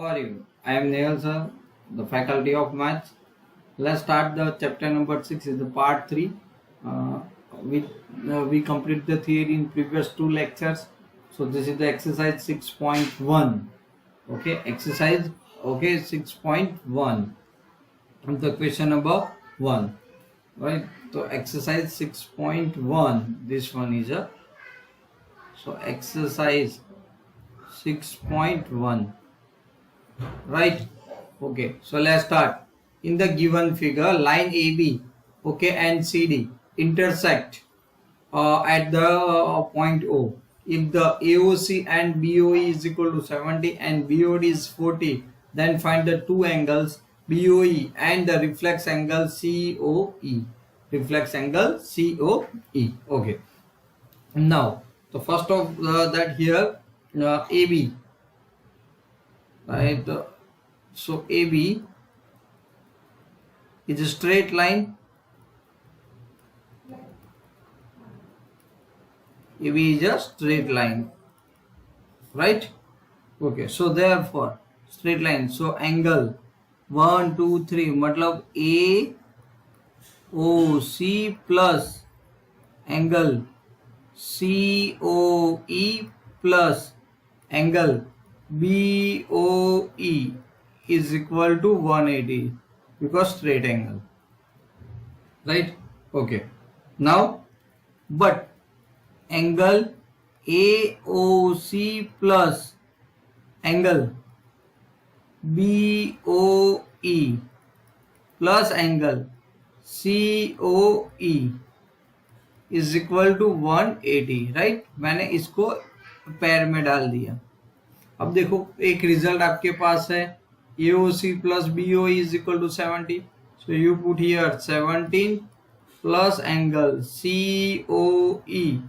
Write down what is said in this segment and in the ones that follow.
How are you? I am Nehal sir, the faculty of maths. Let's start the chapter number 6 is the part 3. Uh, we, we complete the theory in previous 2 lectures. So this is the exercise 6.1. Okay, exercise 6.1. And the question number 1. Right, so exercise 6.1. This one is a exercise 6.1. Right, okay, so let's start. In the given figure, line AB, okay, and CD intersect at the point O. If the AOC and BOE is equal to 70 and BOD is 40, then find the two angles BOE and the reflex angle COE. Reflex angle COE. Okay. Now, the first of that here, AB. Right. So AB is a straight line. AB is a straight line. Right. Okay. So therefore, straight line. So angle 1, 2, 3. मतलब AOC plus angle COE plus angle BOE is equal to 180 because straight angle. Right? Okay. Now, but angle AOC plus angle BOE plus angle COE is equal to 180. Right? मैंने इसको पैर में डाल दिया. अब देखो एक रिजल्ट आपके पास है AOC plus BOE is equal to 70. So you put here 17 plus angle COE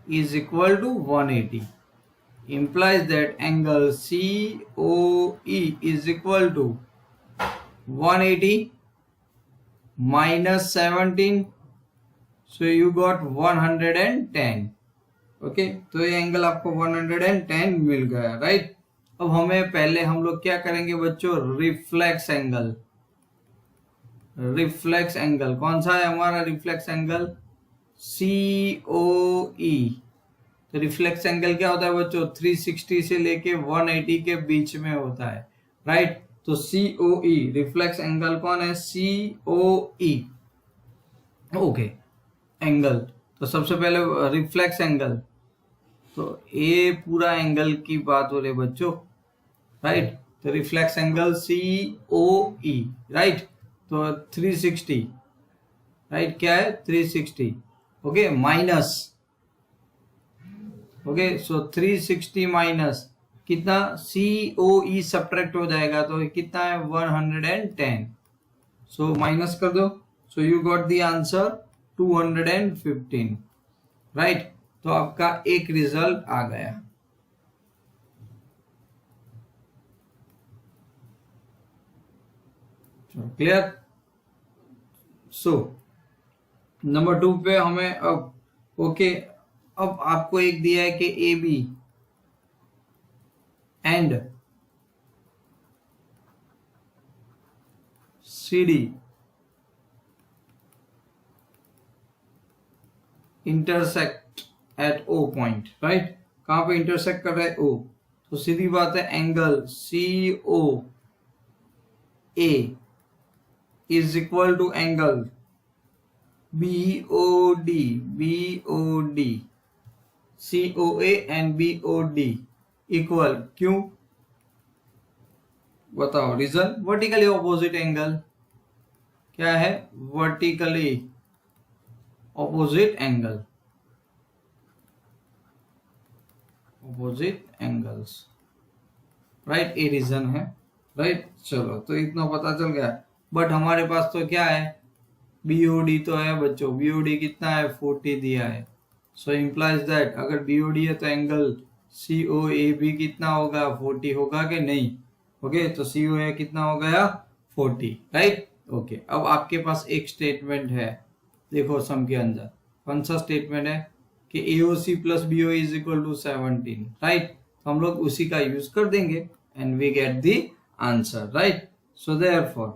is equal to 180. Implies that angle COE is equal to 180 minus 17. So you got 110. Okay तो ये एंगल आपको 110 मिल गया. राइट, अब हमें पहले हम लोग क्या करेंगे बच्चों, रिफ्लेक्स एंगल. रिफ्लेक्स एंगल कौन सा है हमारा रिफ्लेक्स एंगल? COE. तो रिफ्लेक्स एंगल क्या होता है बच्चों? 360 से लेके 180 के बीच में होता है. राइट, तो COE रिफ्लेक्स एंगल कौन है? COE. ओके एंगल, तो सबसे पहले रिफ्लेक्स एंगल, तो ये पूरा एंगल की बात हो रही है बच्चों. राइट, तो रिफ्लेक्स एंगल COE. राइट, तो 360. राइट, क्या है? 360. Okay minus. Okay so 360 minus कितना? COE सब्ट्रैक्ट हो जाएगा तो कितना है? 110. सो माइनस कर दो. सो you got the answer 215. Right, तो आपका एक रिजल्ट आ गया. क्लियर? सो नंबर 2 पे हमें अब ओके अब आपको एक दिया है कि AB and CD intersect at O point. Right, कहां पे इंटरसेक्ट कर रहा है? O. तो सीधी बात है angle COA is equal to angle BOD. COA and BOD equal. क्यों बताओ रीजन? Vertically opposite angle. क्या है? Vertically opposite angle. Opposite angles. Right, ये रीजन है. राइट, चलो तो इतना पता चल गया. बट हमारे पास तो क्या है? BOD तो है बच्चों. BOD कितना है? 40 दिया है. सो इम्प्लाइज दैट अगर BOD है तो एंगल COA भी कितना होगा? 40 होगा कि नहीं? ओके, तो COA कितना हो गया? 40. Right, okay. अब आपके पास एक स्टेटमेंट है, देखो सम के अंदर कौन सा स्टेटमेंट है कि AOC plus BOE is equal to 17. Right, तो हम लोग उसी का यूज कर देंगे. And we get the answer, right. So therefore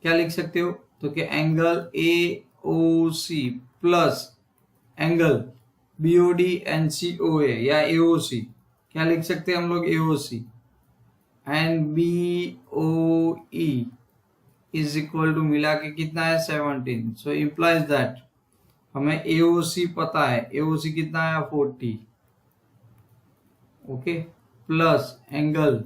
क्या लिख सकते हो, तो कि angle AOC plus angle BOD या AOC, क्या लिख सकते हैं हम लोग, AOC and BOE is equal to मिला के कितना है 17। सो इम्प्लाइज दैट हमें AOC पता है, AOC कितना है 40, okay, plus angle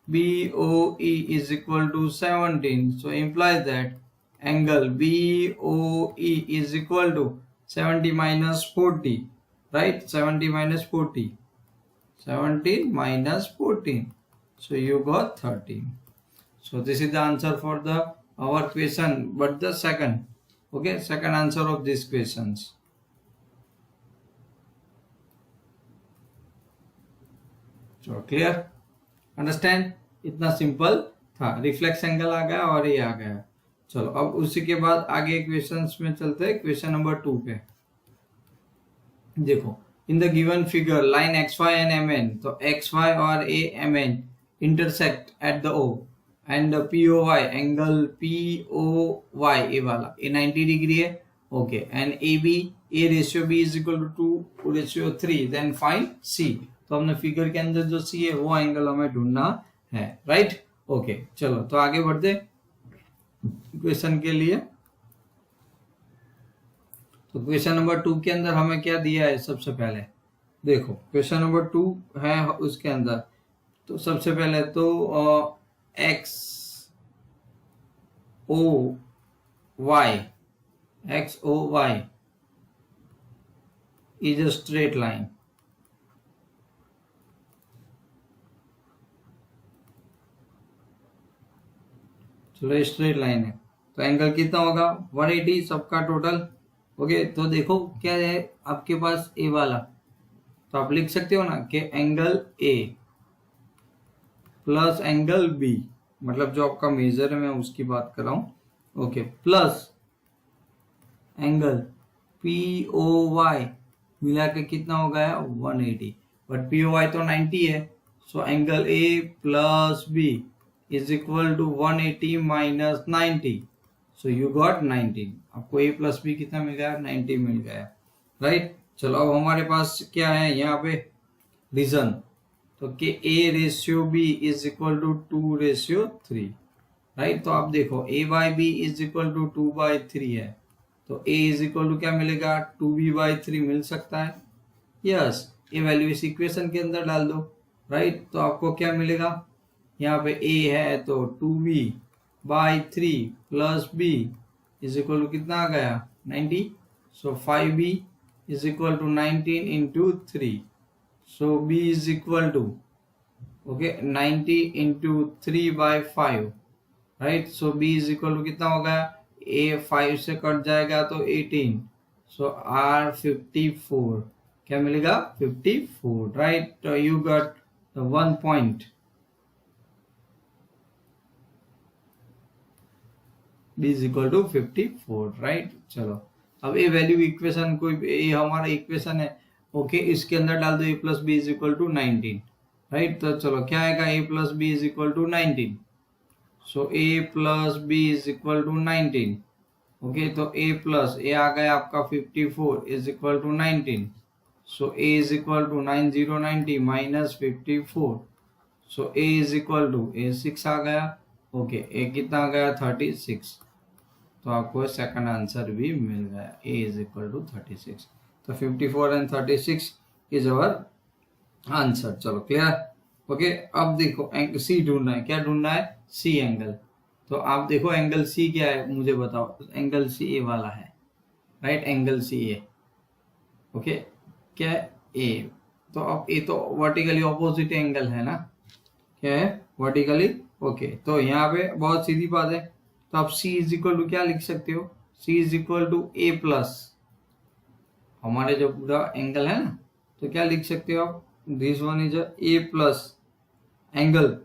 BOE is equal to 17। So implies that angle BOE is equal to 70 minus 40, right? 70 minus 40, 17 minus 14, so you got 13. So this is the answer for the our question, but the second, okay, second answer of these questions. So clear, understand, इतना simple था, reflex angle आ गया और ये आ गया। चलो अब उसी के बाद आगे क्वेश्चंस में चलते हैं, क्वेश्चन नंबर 2 पे। देखो, in the given figure line XY and MN, तो XY और AMN intersect at the O and POY angle POY ए वाला ये 90 डिग्री है, okay, and AB A ratio B is equal to 2:3, then find C। तो हमने figure के अंदर जो C है वो एंगल हमें ढूंढना है, राइट, ओके। चलो तो आगे बढ़ते क्वेश्चन के लिए। तो क्वेश्चन नंबर 2 के अंदर हमें क्या दिया है, सबसे पहले देखो क्वेश्चन नंबर 2 है, उसके अंदर तो सबसे पहले तो XOY is a straight line, चलो स्ट्रेट लाइन है, तो एंगल कितना होगा 180 सबका टोटल, ओके। तो देखो क्या है आपके पास ए वाला, तो आप लिख सकते हो ना कि angle A plus angle B, मतलब जो आपका मेजर है मैं उसकी बात कर रहा हूं, ओके, प्लस एंगल POY मिला के कितना हो गया 180, बट POY तो 90 है, so angle A plus B is equal to 180 minus 90, so you got 19। आपको A प्लस B कितना मिल गया 90 मिल गया, राइट। चलो अब हमारे पास क्या है यहाँ पे रीजन, तो कि A ratio B is equal to 2:3, right. तो आप देखो A by B is equal to 2/3 है, तो A इज इक्वल टू क्या मिलेगा 2B/3 मिल सकता है, यस। ये वैल्यू इस इक्वेशन के अंदर डाल दो, राइट। तो आपको क्या मिलेगा, यहाँ पे A है तो 2B/3 plus B is equal to कितना आ गया 90, so 5B is equal to 19 into 3, so B is equal to okay 90 into 3/5, right. So B is equal to कितना हो गया, A 5 से कट जाएगा तो 18, सो R 54, क्या मिलेगा 54, राइट। तो you got 1 point, B is equal to 54, right. चलो अब ये वैल्यू इक्वेशन कोई ये हमारा इक्वेशन है, ओके, इसके अंदर डाल दो A plus B is equal to 19, right. तो चलो क्या आएगा A plus B is equal to 19, so A plus B is equal to 19, okay. तो A प्लस A आ गया आपका 54 is equal to 19, so A is equal to 9090 minus 54, so A is equal to A 6 आ गया, okay, A कितना आ गया 36, तो आपको सेकंड आंसर भी मिल गया, A इज इक्वल टू 36। तो 54 एंड 36 इज अवर आंसर। चलो क्लियर, ओके। अब देखो C ढूंढना है, क्या ढूंढना है C एंगल। तो आप देखो एंगल C क्या है मुझे बताओ, एंगल C A वाला है, right, angle C A, okay, क्या है A, तो अब A तो वर्टिकली ऑपोजिट एंगल है ना, क्या है वर्टिकली, ओके। तो यहाँ पे बहुत सीधी बात है, तो आप C इज इक्वल टू क्या लिख सकते हो, C is equal to A plus हमारे जो पूरा एंगल है ना, तो क्या लिख सकते हो आप, this one is A plus angle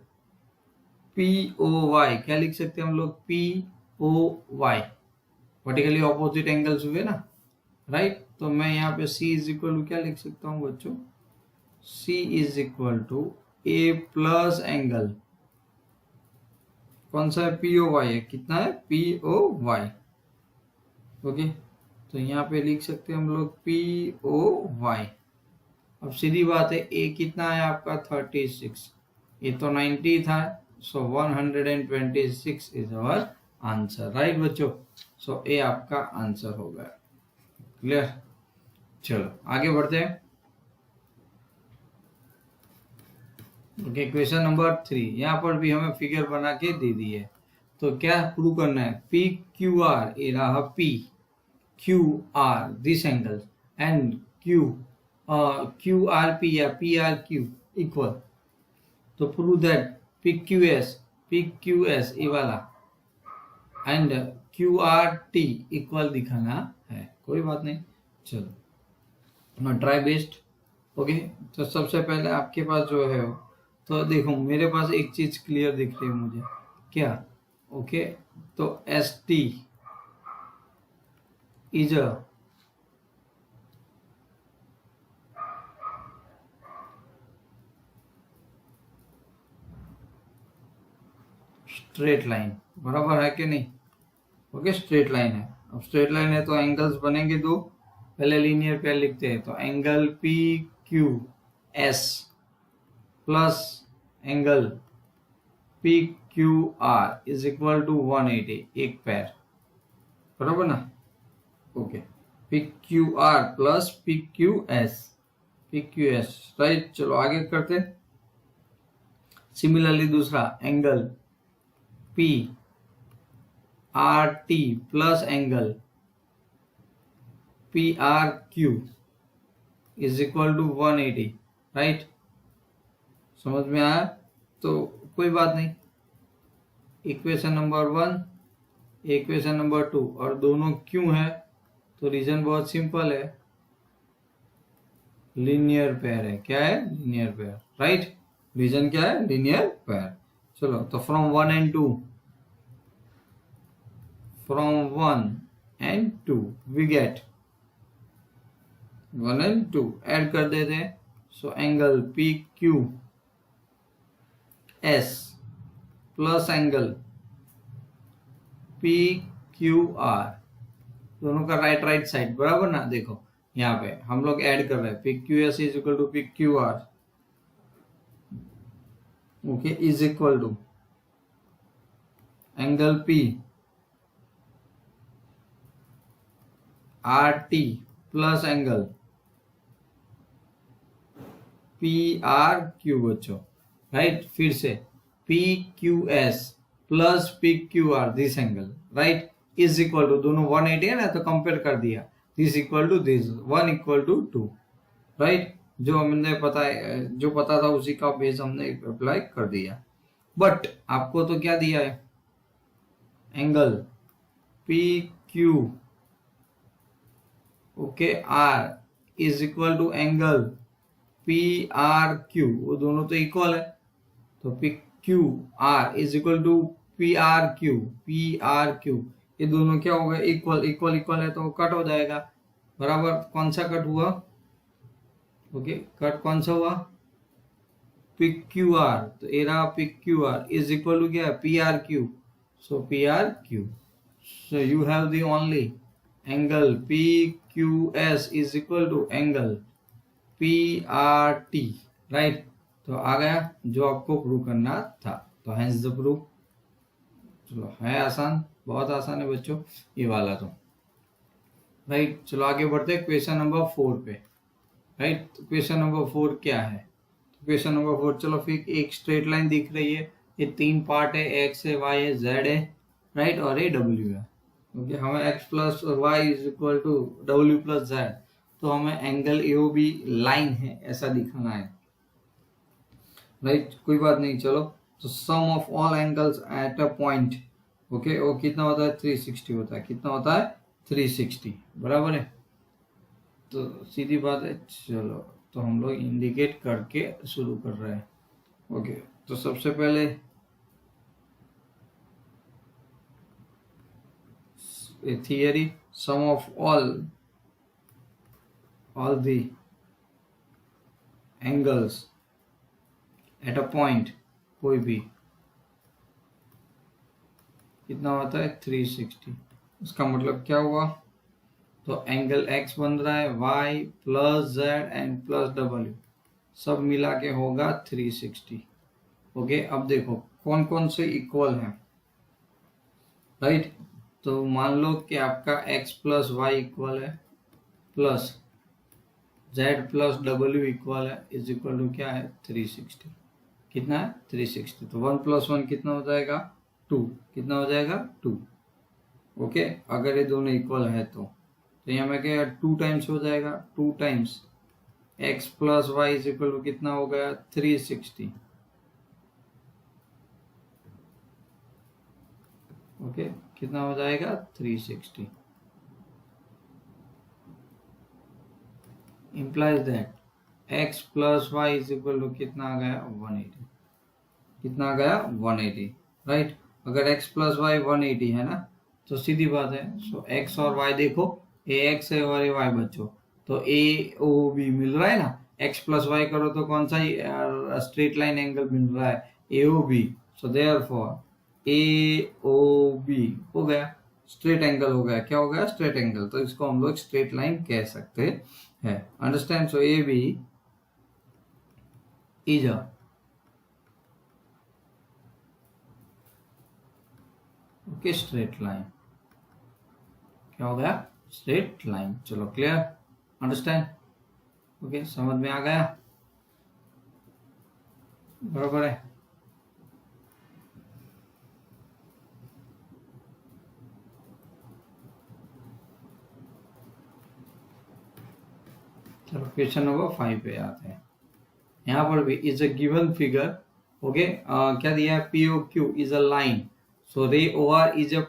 POY, क्या लिख सकते हैं हम लोग POY, वर्टिकली ऑपोजिट एंगल्स हुए ना, राइट। तो मैं यहाँ पे C इज इक्वल टू क्या लिख सकता हूँ बच्चों, C is equal to A plus angle कौन सा है, पी ओ वाई है, कितना है, पी ओ वाई। ओके, तो यहाँ पे लिख सकते हैं हम लोग पी ओ वाई। अब सीधी बात है, ए कितना है आपका 36, ये तो 90 था, सो 126 इज अवर आंसर, राइट बच्चों। सो ए आपका आंसर होगा। क्लियर, चलो आगे बढ़ते हैं। ओके, क्वेश्चन नंबर 3, यहाँ पर भी हमें फिगर बना के दे दी है, तो क्या प्रूव करना है, पी क्यू आर, ए रहा P Q R this angle and Q R P या पी आर क्यू इक्वल, तो prove that P Q S A वाला and Q R T equal दिखाना है। कोई बात नहीं, चलो ट्राई बेस्ट। ओके, तो सबसे पहले आपके पास जो है, तो देखो मेरे पास एक चीज क्लियर दिख रही है मुझे, क्या, ओके, तो S T is a straight line, बराबर है कि नहीं। ओके, स्ट्रेट लाइन है। अब स्ट्रेट लाइन है तो एंगल्स बनेंगे दो, पहले लीनियर पेयर लिखते हैं, तो angle P Q S plus angle P Q R is equal to 180, एक पैर, बराबर ना। Okay, P Q R plus P Q S, right. चलो आगे करते। सिमिलरली दूसरा angle P R T plus angle P R Q is equal to 180, right. समझ में आया, तो कोई बात नहीं, इक्वेशन नंबर 1, इक्वेशन नंबर 2, और दोनों क्यों है, तो रीजन बहुत सिंपल है, लीनियर पेयर है। क्या है, लीनियर पेयर, राइट। रीजन क्या है, लीनियर पेयर। चलो, तो from 1 and 2 we get 1 and 2 add कर देते हैं, so angle P Q S plus angle P Q are, दोनों का राइट साइड बराबर ना। देखो यहाँ पे हम लोग ऐड कर रहे हैं, P Q S is equal to P Q R, okay, is equal to angle P R T plus angle P R Q बच्चों, राइट। फिर से P Q S plus P Q R this angle, right, is equal to, दोनों 180 है ना, तो compare कर दिया, this equal to this, 1 equal to 2, right. जो हमने जो पता था उसी का बेस हमने अप्लाई कर दिया। बट आपको तो क्या दिया है, angle P Q, okay, R is equal to angle P R Q, वो दोनों तो इक्वल है, तो P Q R is equal to P R Q, ये दोनों क्या हो गए, इक्वल है, तो कट हो जाएगा, बराबर। कौन सा कट हुआ, ओके, कट कौन सा हुआ, पी क्यू आर, तो ये रहा P Q R is equal to क्या है, P R Q, so P R Q, so you have the only angle P Q S is equal to angle P R T, right. तो आ गया जो आपको प्रूव करना था, तो हेंस द प्रूफ। चलो, है आसान, बहुत आसान है बच्चों ये वाला तो, राइट। चलो आगे बढ़ते हैं क्वेश्चन नंबर 4 पे, राइट। क्वेश्चन नंबर 4 क्या है, क्वेश्चन नंबर 4, चलो फिर एक स्ट्रेट लाइन दिख रही है, ये 3 पार्ट है, एक्स है, वाई है, जेड है, राइट, और ये डब्ल्यू है। ओके, हमें X plus Y is equal to W plus Z, तो हमें एंगल एओ भी लाइन है ऐसा दिखाना है, राइट। कोई बात नहीं, चलो, तो sum of all angles at a point, okay, वो कितना होता है, 360 होता है, कितना होता है, 360, बराबर है। तो सीधी बात है, चलो, तो हम लोग इंडिकेट करके शुरू कर रहे हैं। ओके, तो सबसे पहले theory, sum of all the angles at a point कोई भी कितना होता है 360। उसका मतलब क्या हुआ, तो एंगल x बन रहा है y plus Z and plus W सब मिला के होगा 360। ओके, अब देखो कौन कौन से इक्वल हैं, राइट। तो मान लो कि आपका x प्लस वाई इक्वल है plus z plus W equal है इज इक्वल टू क्या है 360। कितना है 360, तो 1 प्लस 1 कितना हो जाएगा 2, कितना हो जाएगा 2। ओके, अगर ये दोनों इक्वल है तो यहाँ में क्या 2 टाइम्स हो जाएगा, 2 times x plus Y is equal to कितना हो गया 360। ओके, कितना हो जाएगा 360। implies that x plus Y is equal to कितना आ गया 180, कितना आ गया 180, राइट। अगर x प्लस वाई 180 है ना, तो सीधी बात है, सो x और y देखो, ए एक्स है और ए वाई बच्चों, तो ए ओ बी मिल रहा है ना, x प्लस वाई करो तो कौन सा स्ट्रेट लाइन एंगल मिल रहा है ए ओ बी, सो देयरफॉर ए ओ बी हो गया स्ट्रेट एंगल, हो गया क्या हो गया स्ट्रेट एंगल, तो इसको हम लोग स्ट्रेट लाइन कह सकते हैं। Understand, so A B is a okay straight line, क्या हो गया स्ट्रेट लाइन। चलो क्लियर, अंडरस्टैंड, ओके समझ में आ गया, बराबर है। चलो क्वेश्चन नंबर 5 पे आते हैं। यहाँ पर भी is a given figure, okay क्या दिया है P O Q is a line, so ray O R is a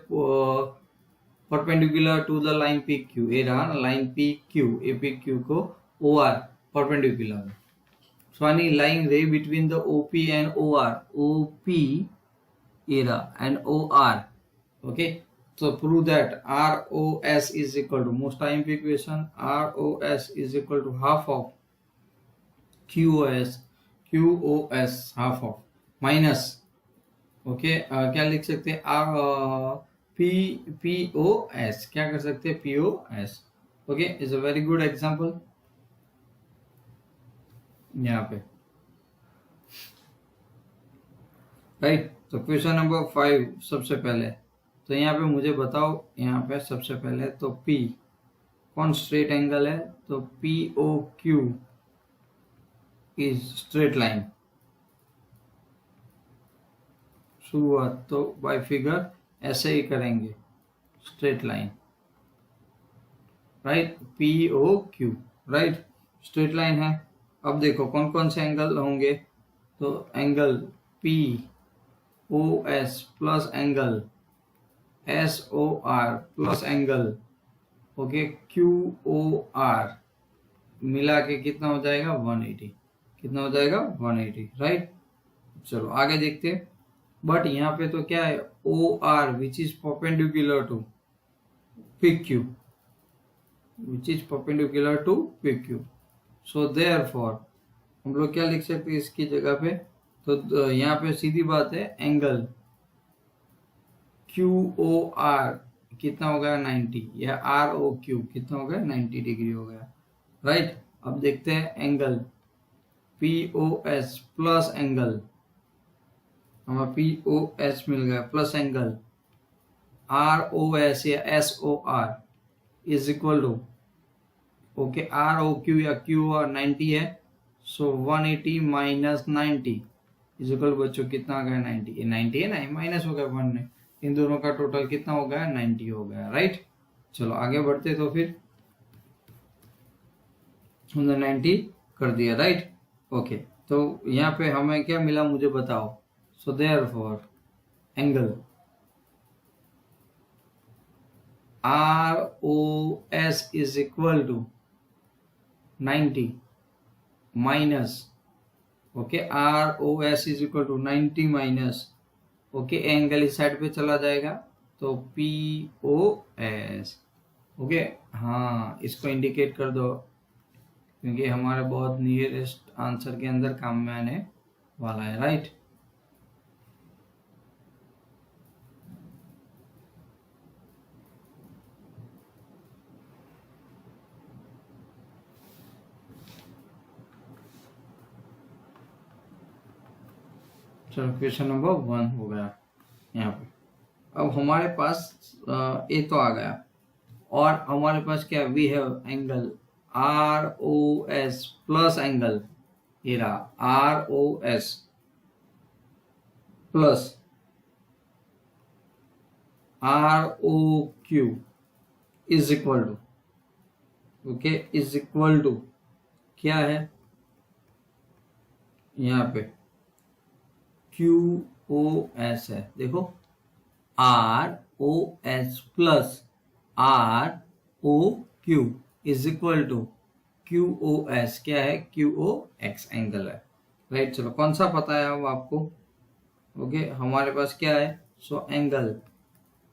perpendicular to the line P Q, ये रहा लाइन पी क्यू, ए पी क्यू को ओ आर परपेंडिकुलर है, so यानी line ray between the O P and O P era and OR, okay, so prove that ROS is equal to, most time equation, ROS is equal to half of QOS half of minus, okay क्या लिख सकते हैं POS, क्या कर सकते हैं POS, okay is a very good example यहाँ पे, राइट। तो क्वेश्चन नंबर 5 सबसे पहले, तो यहाँ पे मुझे बताओ, यहाँ पे सबसे पहले तो P कौन स्ट्रेट एंगल है, तो POQ इज स्ट्रेट लाइन, शुरुआत तो बाय फिगर ऐसे ही करेंगे straight line, right POQ, right straight line है। अब देखो कौन कौन से एंगल होंगे, तो angle POS plus angle SOR plus angle okay QOR मिला के कितना हो जाएगा 180, कितना हो जाएगा 180, राइट। चलो आगे देखते हैं, बट यहाँ पे तो क्या है OR which is perpendicular to PQ, which is perpendicular to PQ, so therefore हम लोग क्या लिख सकते हैं इसकी जगह पे, तो यहाँ पे सीधी बात है एंगल QOR कितना हो गया 90, या ROQ कितना हो गया 90 डिग्री हो गया, राइट। अब देखते हैं एंगल POS प्लस एंगल, हमें POS मिल गया प्लस एंगल ROS या SOR is equal to okay ROQ या QOR 90 है, सो 180 माइनस 90 इज इक्वल बच्चों कितना आ गया 90, ये 90 है ना, माइनस हो गया 1 ने, इन दोनों का टोटल कितना हो गया 90 हो गया, राइट। चलो आगे बढ़ते, तो फिर हमने 90 कर दिया, राइट ओके। तो यहाँ पे हमें क्या मिला मुझे बताओ, so therefore angle ROS is equal to 90 minus okay ROS is equal to 90 minus okay angle इस साइड पे चला जाएगा, तो POS ओके, हाँ इसको इंडिकेट कर दो क्योंकि हमारे बहुत नियरेस्ट आंसर के अंदर काम में आने वाला है, राइट। चलो क्वेश्चन नंबर 1 हो गया यहाँ पे। अब हमारे पास ए तो आ गया, और हमारे पास क्या, we have angle R O S plus angle, ये रहा R O S plus R O Q is equal to, okay, is equal to क्या है यहाँ पे, क्यू ओ एस है, देखो R O S plus R O Q is equal to Q O S, क्या है, क्यू ओ एक्स एंगल है, right. चलो कौन सा पता है अब आपको, ओके, हमारे पास क्या है, so angle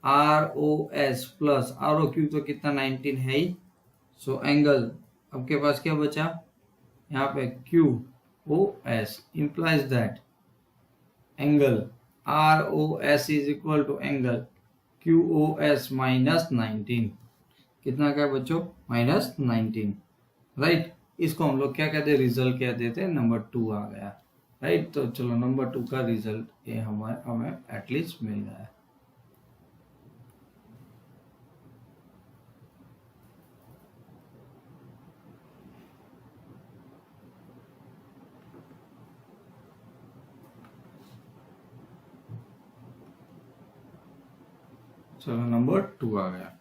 R O S plus R O Q तो कितना 19 है ही, सो एंगल आपके पास क्या बचा यहाँ पे, Q O S implies that angle R O S is equal to angle Q O S minus 19, कितना क्या बच्चों, माइनस 19, राइट। इसको हम लोग क्या कहते हैं, रिजल्ट क्या देते हैं, नंबर 2 आ गया, राइट। तो चलो नंबर 2 का रिजल्ट ये हमें एटलीस्ट मिल गया है। चलो नंबर 2 आ गया,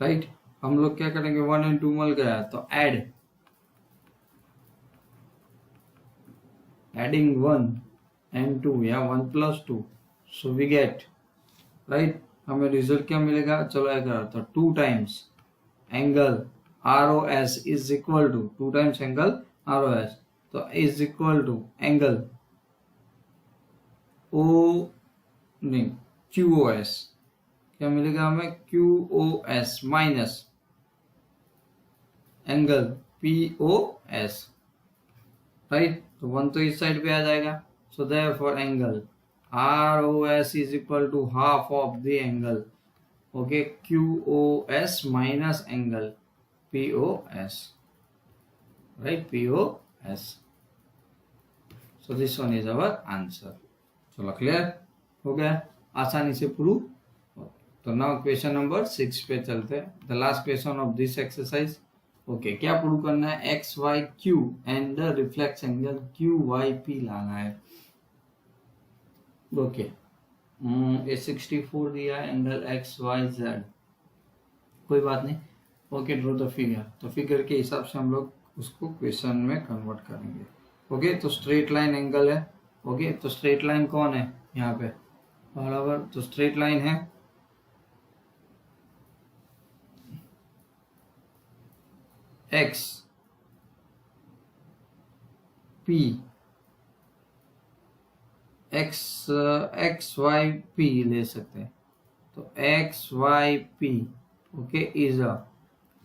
राइट। हम लोग क्या करेंगे, 1 और 2 मिल गया तो एडिंग 1 and 2 या 1 plus 2, so we get, right. हमें रिजल्ट क्या मिलेगा, चलो अगर तो 2 times angle R O S is equal to 2 times angle R O S, तो is equal to angle O नहीं क्यू ओ एस, क्या मिलेगा हमें, क्यू O S minus angle P O S, right. तो 1 तो इस साइड पे आ जाएगा, so therefore angle R O S is equal to half of the angle, okay, Q O S minus angle P O S, right, P O S. So this one is our answer. चलो clear हो गया, आसानी से prove. तो now question number 6 पे चलते हैं, the last question of this exercise. Okay, क्या प्रूव करना है, X Y Q and the reflex angle Q Y P लाना है। ओके, ये 64 दिया है, एंगल एक्स वाई जेड, कोई बात नहीं, ओके, ड्रॉ द फिगर, तो फिगर के हिसाब से हम लोग उसको क्वेश्चन में कन्वर्ट करेंगे। ओके, तो स्ट्रेट लाइन एंगल है, ओके, तो स्ट्रेट लाइन कौन है यहाँ पे, बराबर, तो स्ट्रेट लाइन है X P, X Y P ले सकते हैं, तो X Y P, okay, is a,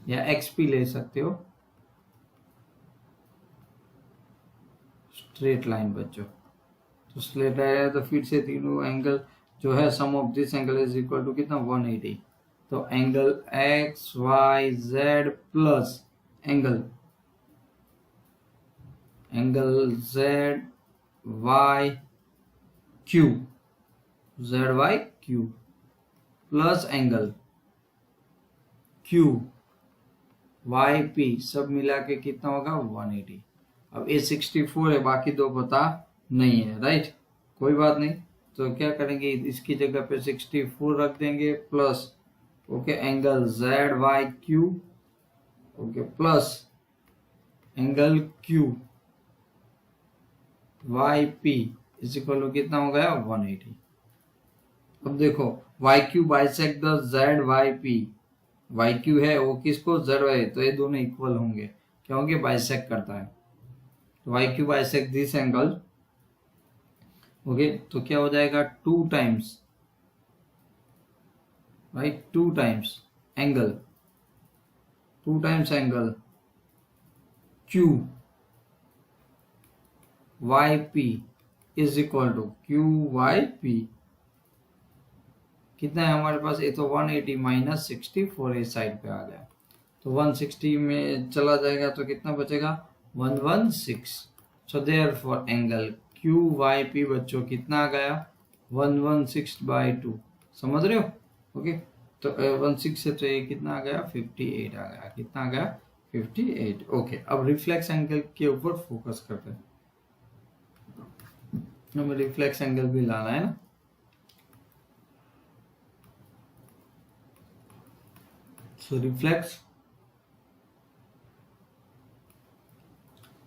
या एक्स पी ले सकते हो, स्ट्रेट लाइन बच्चों। तो स्ट्रेट लाइन है तो फिर से तीनों एंगल जो है, sum of this angle is equal to कितना, 180, तो angle X Y Z plus angle Z Y Q, Z Y Q plus angle Q Y P, सब मिला के कितना होगा, 180। अब ए 64 है, बाकी दो पता नहीं है, राइट, कोई बात नहीं, तो क्या करेंगे, इसकी जगह पे 64 रख देंगे plus, okay, angle Z Y Q, okay, plus angle Q Y P is equal to कितना हो गया, 180। अब देखो Y Q bisect the Z Y P, Y Q है वो किसको, जेड वाई, तो ये दोनों इक्वल होंगे, क्या होंगे, बाइसेक्ट करता है, तो Y Q bisect this angle, okay, तो क्या हो जाएगा, 2 times, right, 2 times angle Q Y P is equal to Q Y P. कितना है हमारे पास, ये तो 180 माइनस 64 इस साइड पे आ गया, तो 160 में चला जाएगा तो कितना बचेगा 116। So therefore angle Q Y P बच्चों कितना आ गया 116/2। समझ रहे हो? ओके, तो 16 से तो ये कितना आ गया 58 आ गया। कितना आ गया 58। ओके, अब रिफ्लेक्स एंगल के ऊपर फोकस करते हैं। हमें रिफ्लेक्स एंगल भी लाना है ना। सो रिफ्लेक्स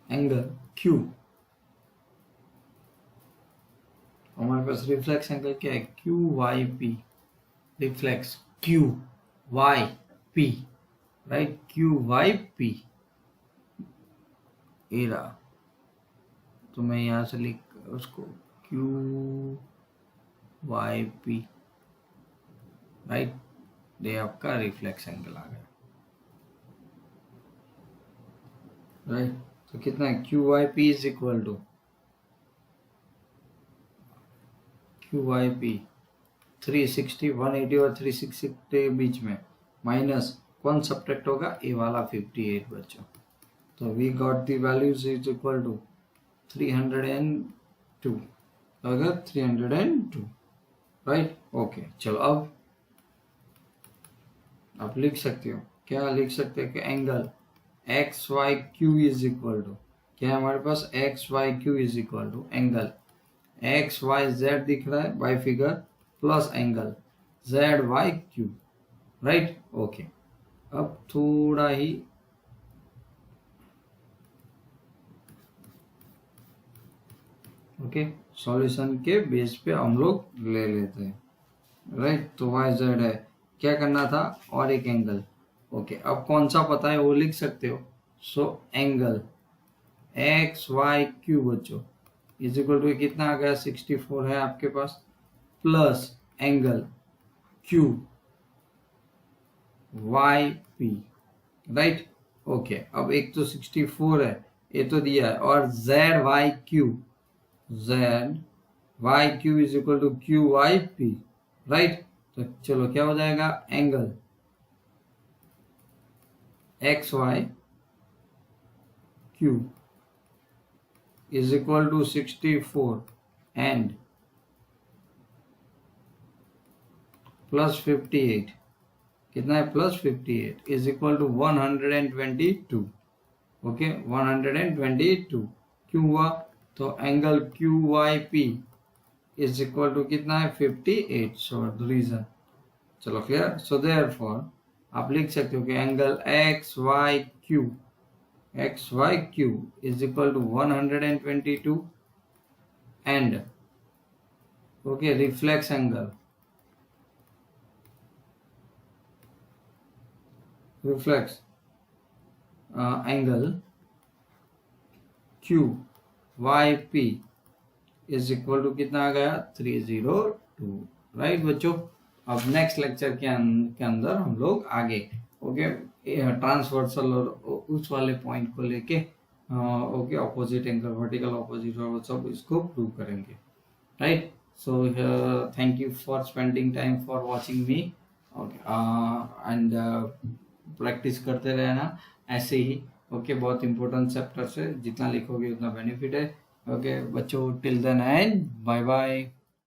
एंगल Q, हमारे पास रिफ्लेक्स एंगल क्या है QYP। Reflex QYP, right, QYP era. तो मैं यहां से लिख उसको QYP, राइट, ये आपका रिफ्लेक्स एंगल आ गया, राइट। तो कितना है QYP is equal to QYP 360, 180 और 360 के बीच में माइनस कौन सब्ट्रैक्ट होगा, ए वाला 58 बच्चों। तो we got the values is equal to 302, अगर 302, राइट। ओके, चलो अब आप लिख सकते हो, क्या लिख सकते हैं कि angle X Y Q is equal to, क्या है हमारे पास X Y Q is equal to angle X Y Z दिख रहा है by figure plus angle Z Y Q, right. Okay, अब थोड़ा ही ओके सॉल्यूशन के बेस पे हम लोग ले लेते हैं, राइट। तो वाई जेड है, क्या करना था और एक एंगल। ओके, अब कौन सा पता है वो लिख सकते हो। So angle X Y Q बच्चों इज इक्वल टू कितना आ गया 64 है आपके पास, plus angle Q Y P, right. Okay, अब एक तो 64 है ये तो दिया है, और Z Y Q is equal to Q Y P, right. तो चलो क्या हो जाएगा angle X Y Q is equal to 64 and plus 58, कितना है plus 58 is equal to 122। Okay, 122 क्यों हुआ, तो angle Q Y P is equal to कितना है 58। सो द रीजन, चलो क्लियर। सो देयरफॉर आप लिख सकते हो कि angle X Y Q is equal to 122 and okay reflex angle angle QYP is equal to कितना आ गया 302, राइट बच्चों। अब नेक्स्ट लेक्चर के अंदर हम लोग आगे ओके ट्रांसवर्सल और उस वाले पॉइंट को लेके okay opposite angle vertical opposite और सब इसको प्रूव करेंगे, right. So thank you for spending time for watching me, okay and practice करते रहना ऐसे ही, ओके बहुत इंपॉर्टेंट चैप्टर है, जितना लिखोगे उतना बेनिफिट है। ओके बच्चों, till then and bye bye.